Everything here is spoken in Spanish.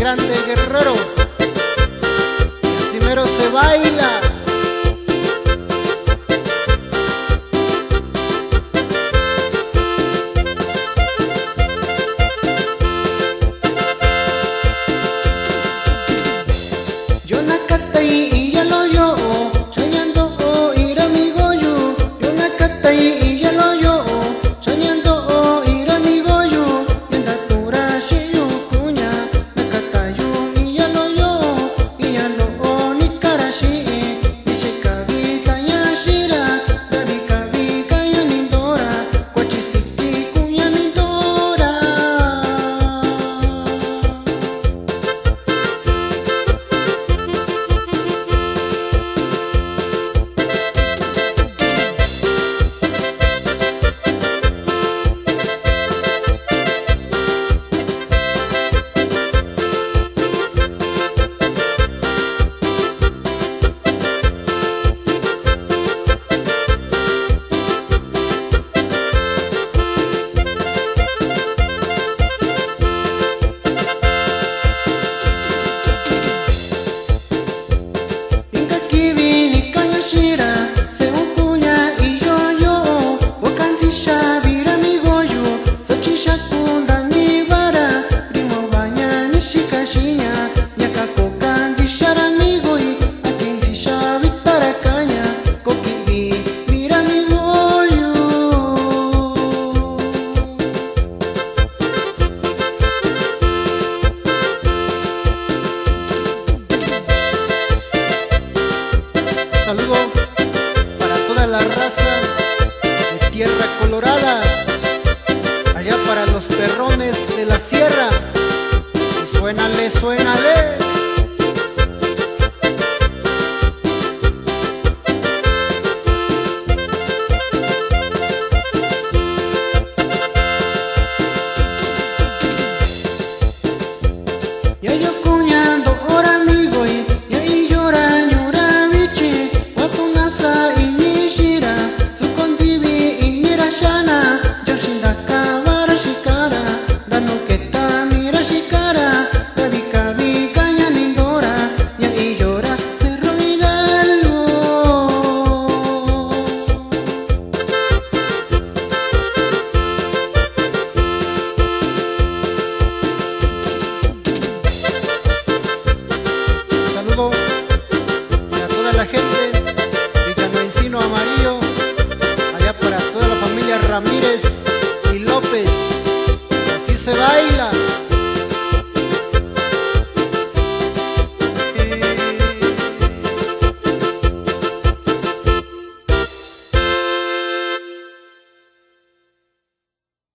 grande Guerrero. Y así mero se baila. Yo nakata y ya lo yo, soñando ir a mi goyo. Yo nakata y ya lo yo, soñando ir a mi goyo. Yanda tura shiyo kunya, nakata yo y ya lo yo, y ya lo ni karashi. Nishikabi kaya shira, dabi kabi kaya nindora, kwachisiki kunya nindora. Se upunya iyo wakanzisha bira migoyo sachisha kunda nibara primo banya nishikashinya nyakako kanzisha ramigoi akinzisha vitarakanya koki bira migoyo. Saludo para toda la raza de Tierra Colorada, allá para los perrones de la sierra. Y suénale, suénale. Ya yo cuñando ahora amigo y ya y llora ñura bichi watunasa inishira sukonzibi inirashana yoshinda kabara shikara dano keta mira shikara dabi kabi kanya nindora ya y llora Cerro Hidalgo. Saludo para toda la gente de Llano Encino Amarillo, allá para toda la familia Ramírez.